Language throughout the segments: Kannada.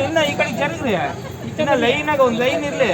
ಇನ್ನ ಈ ಕಡೆ ಜರುಗ್ರಿ ಇನ್ನ ಲೈನಾಗ ಒಂದು ಲೈನ್ ಇರ್ಲಿ.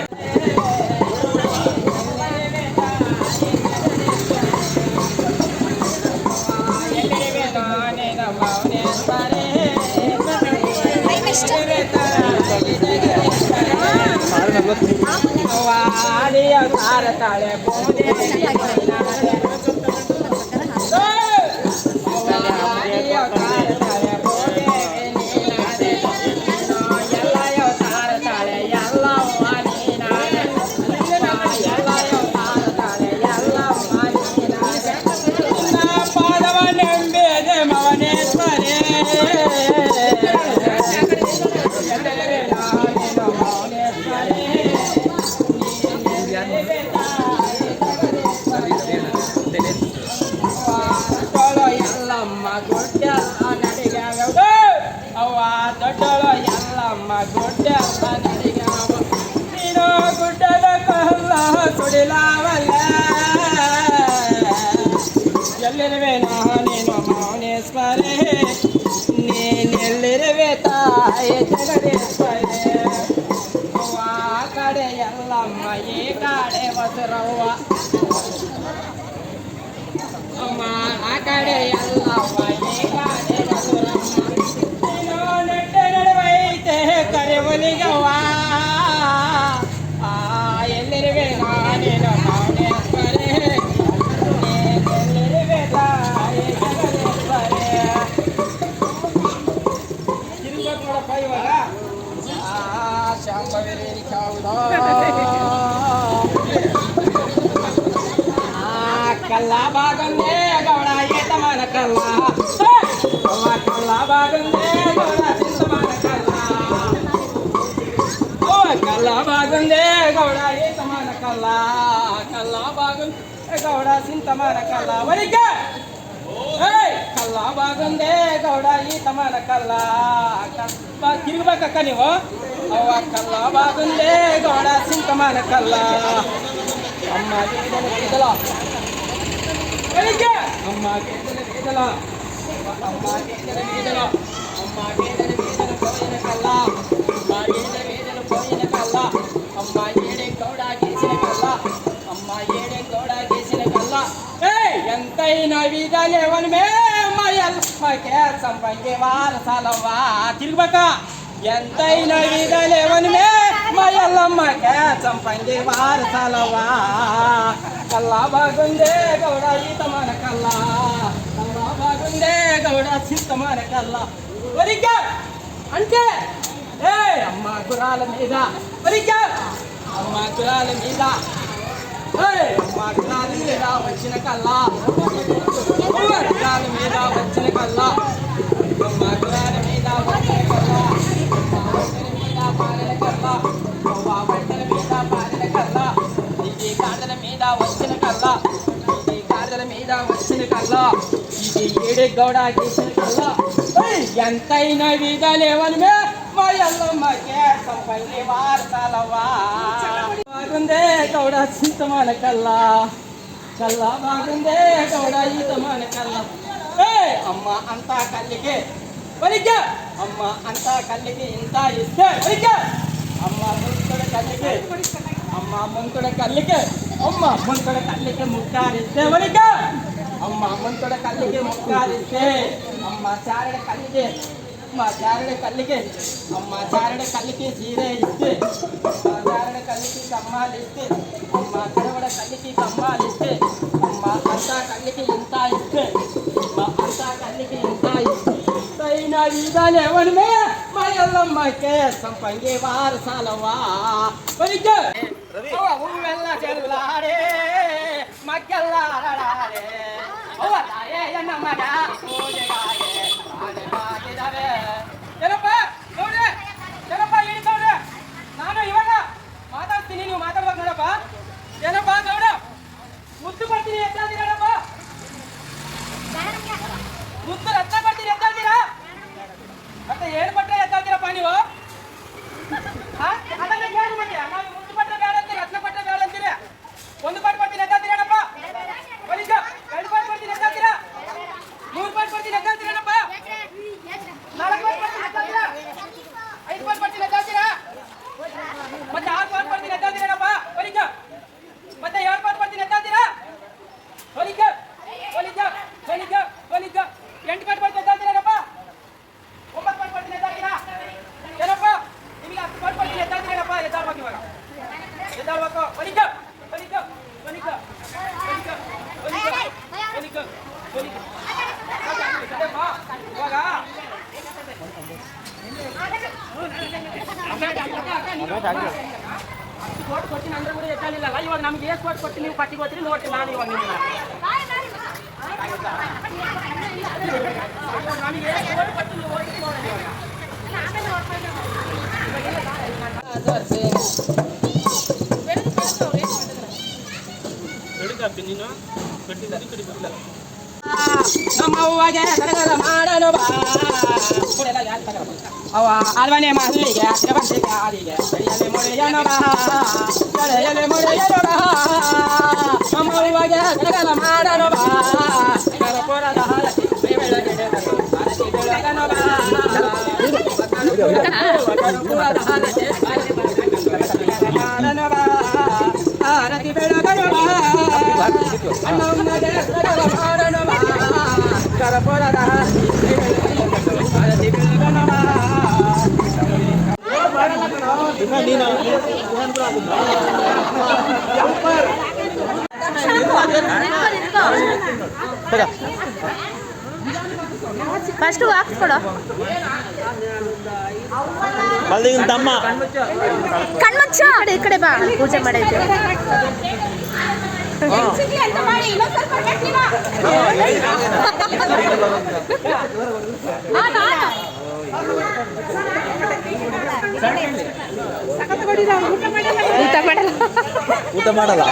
ಎಲ್ಲಿರುವೆ ನೀನು ಮೌನೇಶ್ವರೇ, ನೀನೆಲ್ಲಿರುವೆ ತಾಯಿ ಜಗದೀಶ್ವರೇ. ಆ ಕಡೆ ಎಲ್ಲಮ್ಮ ಈ ಕಡೆ ಬಸರವ್ವ, ಅಮ್ಮ ಆ ಕಡೆ ಎಲ್ಲಮ್ಮ ಈ ಕಡೆ ಬಸರಮ್ಮ. ನೀನು ನೆಟ್ಟ ನಡುವೈತೆ ಕರೆವಲಿಗವ್ವ, ಎಲ್ಲಿರುವೆ ನೀನು ಮೌನೇಶ್ವರೇ, ನೀನೆಲ್ಲಿರುವೆ ತಾಯಿ ಜಗದೀಶ್ವರೇ. ತಿರುಗಬೇಕು ನೋಡಪ್ಪ ಇವಾಗ. ಶಾಂಭವಿ ಕಲ್ಲ ಬಾಗಂದೆ ಗೌಡ ಏತಮಾನ ಕಲ್ಲ, ಕಲ್ಲ ಬಾಗಂದೆ ಗೌಡ ಸಿಂತಮಾನ ಕಲ್ಲ, ಕಲ್ಲ ಬಾಗಂದೆ ಗೌಡ ಏತಮಾನ ಕಲ್ಲ, ಕಲ್ಲ ಬಾಗಂದೆ ಗೌಡ ಸಿಂತಮಾನ ಕಲ್ಲ. ವರಿಕ ಕಲ್ಲ ಬಾಗಂದೆ ಗೌಡ ಈತಮಾನ ಕಲ್ಲ. ತಿರುಗಬೇಕಕ್ಕ ನೀವು. ಅವ ಕಲ್ಲ ಬಾಗಂದೆ ಗೌಡ ಸಿಂತಮಾನ ಕಲ್ಲ. ಅಮ್ಮ ಗೆದ್ದಲ ಅಮ್ಮ ಗೆದ್ದಲ ಅಮ್ಮ ಗೆದ್ದಲ ಅಮ್ಮ ಗೆದ್ದಲ ಗೋವಿನ ಕಲ್ಲ, ಅಮ್ಮ ಗೆದ್ದಲ ಗೋವಿನ ಕಲ್ಲ, ಅಮ್ಮ ಏಡೆ ಗೌಡ ಗೇಸಿನ ಕಲ್ಲ, ಅಮ್ಮ ಏಡೆ ಗೌಡ ಗೇಸಿನ ಕಲ್ಲ. ಎಂತೈನ ವಿಧಾನೆ ಒನ್ಮೆ ಮಯಲ್ಪಕ್ಕೆ ಸಂಪಂಗೆ ವಾರ ಸಾಲವ್ವ. ತಿರುಗಬೇಕ. ಎಂತೈನ ವಿಧಾನೆ ಒನ್ಮೆ ಮಯಲ್ಲಮ್ಮಕ್ಕೆ ಸಂಪಂಗೆ ವಾರ ಸಾಲವ್ವ. ಕಲ್ಲ ಬಾಗುಂದೆ ಗೌಡ ಈತಮಾನ ಕಲ್ಲ, ಕಲ್ಲ ಬಾಗುಂದೆ ಗೌಡ ಸಿಂತಮಾನ కల్లా వరిగా అంటే అమ్మ గురాల మీద వరిగా అమ్మ గురాల మీద అమ్మ గురాల మీద వచ్చిన కల్లా గురాల మీద వచ్చిన కల్లా అమ్మ గురాల మీద వచ్చిన కల్లా మీద పాలన కల్లా బట్టల మీద పాలన కల్లా ఇది కాదల మీద వచ్చిన కల్లా ఇది కాదల మీద వచ్చిన కల్లా ఇది ఏడే గౌడ చేసిన కల్లా ఎంతైనా విధాలేవనిమే మా ఎల్లమ్మకే సంపల్లి వార్తలవా బాగుందే గౌడ సింతమాన కల్లా కల్లా బాగుందే గౌడ ఈతమాన కల్లా అమ్మ అంతా కల్లికే వరిగా అమ్మ అంతా కల్లికి ఇంత ఇస్తే వరిగా అమ్మ ముంతుడ కల్లికి అమ్మ ముంతుడ కల్లికి అమ్మ ముంతుడ కల్లికి ముక్కారిస్తే వరిగా అమ్మ అమ్మంతోడ కళ్ళకి ముక్కాలిస్తే అమ్మ చారడ కళ్ళకి అమ్మ చారడ కళ్ళకి అమ్మ చారడ కళ్ళకి సీరే ఇస్తే అమ్మ చారడ కళ్ళకి కమ్మాలు ఇస్తే అమ్మ కడవడ కళ్ళకి కమ్మాలు ఇస్తే అమ్మ అంతా కళ్ళకి ఇంత ఇస్తే అమ్మ అంతా కళ్ళకి ఇంత ఇస్తే తైన వీధలేవనమే మా ఎల్లమ్మకే సంపంగి వారసాలవా పలికే ఉమ్మెల్ల చెరువులాడే మగ్గల్లాడే ఓవలాడే ఎన్నమ్మడ పూజగాయే ఆడగాగిదవే ಏನಪ್ಪ ನೋಡ್ರೆ ಏನಪ್ಪ ಹೇಳಿ ನೋಡ್ರೆ ನಾನು ಇವಾಗ ಮಾತಾಡ್ತೀನಿ ನೀವು ಮಾತಾಡ್ಬೇಕು ನೋಡಪ್ಪ ಏನಪ್ಪ ಗೌಡ ಮುತ್ತು ಕೊಡ್ತೀನಿ ಎತ್ತಾಳ್ತೀರಪ್ಪ ಮುತ್ತು ರತ್ನ ಕೊಡ್ತೀನಿ ಎತ್ತಾಳ್ತೀರಾ ಮತ್ತೆ ಏನು ಕೊಟ್ಟರೆ ಎತ್ತಾಳ್ತೀರಪ್ಪ ನೀವು ಅದನ್ನ ಕೇಳಿ ಮತ್ತೆ ನಾವು ಮುತ್ತು ಕೊಟ್ಟರೆ ಬೇಡ ಅಂತೀರಿ ರತ್ನ ಕೊಟ್ಟರೆ ಬೇಡ ಅಂತೀರಿ ಒಂದು ಪಾಟ್ ಕೊಡ್ತೀನಿ ಎತ್ತಾಳ್ತೀರೇನಪ್ಪ ಬರೀ ಎರಡು ಪಾಟ್ ಕೊಡ್ತೀನಿ ಎತ್ತಾಳ್ತೀರಾ ಮೂರು ಪಾಟ್ ಕೊಡ್ತೀನಿ ಎತ್ತಾಳ್ತೀರೇನಪ್ಪ ನಾಲ್ಕು ಪಾಟ್ ಕೊಡ್ತೀನಿ ಎತ್ತಾಳ್ತೀರಾ ಐದು ಪಾಟ್ ಕೊಡ್ತೀನಿ ಎತ್ತಾಳ್ತೀರಾ ಮತ್ತೆ ಆರು ಪಾಟ್ ಕೊಡ್ತೀನಿ ಎತ್ತಾಳ್ತೀರೇನಪ್ಪ ಬರೀ ಮತ್ತೆ ಏಳು ಪಾಟ್ ಕೊಡ್ತೀನಿ ಎತ್ತಾಳ್ತೀರಾ ಹೊಲಿಕ ಹೊಲಿಕ ಹೊಲಿಕ ಹೊಲಿಕ 8 ಪಾಟ್ ಕೊಡ್ತೀನಿ ಎತ್ತಾಳ್ತೀರೇನಪ್ಪ 9 ಪಾಟ್ ಕೊಡ್ತೀನಿ ಎತ್ತಾಳ್ತೀರಾ ಏನಪ್ಪ ನಿಮಗೆ 10 ಪಾಟ್ ಕೊಡ್ತೀನಿ ಎತ್ತಾಳ್ತೀರೇನಪ್ಪ ಎದ್ದಾಳ್ಬೇಕು ಇವಾಗ ಎದ್ದಾಳ್ಬೇಕು ಹೊಲಿಕ ಹೊಲಿಕ ಹೊಲಿಕ ಹೊಲಿಕ ಹೊಲಿಕ ಹೊಲಿಕ ಇವಾಗ ಕೋಟ್ ಕೊಡ್ತೀನಿ ಅಂದ್ರೆ ಕೂಡ ಎತ್ತಾಳಿಲ್ಲ ಇವಾಗ ನಮ್ಗೆ ಎಷ್ಟು ಕೋಟ್ ಕೊಡ್ತೀನಿ ನೀವು ಪಟ್ಟಿ ಕೊಡ್ತೀನಿ ನೋಡ್ತೀನಿ ನಾನು ಇವಾಗ ನಿಮ್ಮನ್ನ ನಮಗೆ ಎಷ್ಟು ಕೋಟ್ ಕೊಡ್ತೀನಿ ನೀವು ಹೋಗಿ ನೋಡಿ ನಮ್ಮವ್ವಗೆ ಸಡಗರ ಮಾಡಲು ಬಾ ಅವ ಅಲ್ವನೆ ಮಲ್ಲಿಗೆ ಬಂದಿಗೆ ಆದಿಗೆ ಎಲೆ ಮೊಳೆಯನು ಬಾ ಎಲೆ ಮೊಳೆಯನು ಬಾ ನಮ್ಮವ್ವಗೆ ಸಡಗರ ಮಾಡಲು ಬಾ ಕರಪುರದ ಹರಸಿ ಬೆಳಗ್ಗೆ ಹರಸಿ ಬೆಳಗನು ಬಾ ಕರಪುರದ ಹರಸಿ ಮಾಡನು ಬಾ ಆರತಿ ಬೆಳಗನು ಬಾ ನಮ್ಮವ್ವಗೆ ಸಡಗರ ಮಾಡಲು ಬಾ ಕರಪುರದ ಹರಸಿ ಆರತಿ ಬೆಳಗನು ಬಾ ಫಸ್ಟ್ ಹಾಕ್ಸ್ಕೊಡು ತಮ್ಮ ಕಣ್ಮಚ್ಚ ಈ ಕಡೆ ಬಾ ಪೂಜೆ ಮಾಡೈತೆ ಊಟ ಮಾಡಲ್ಲ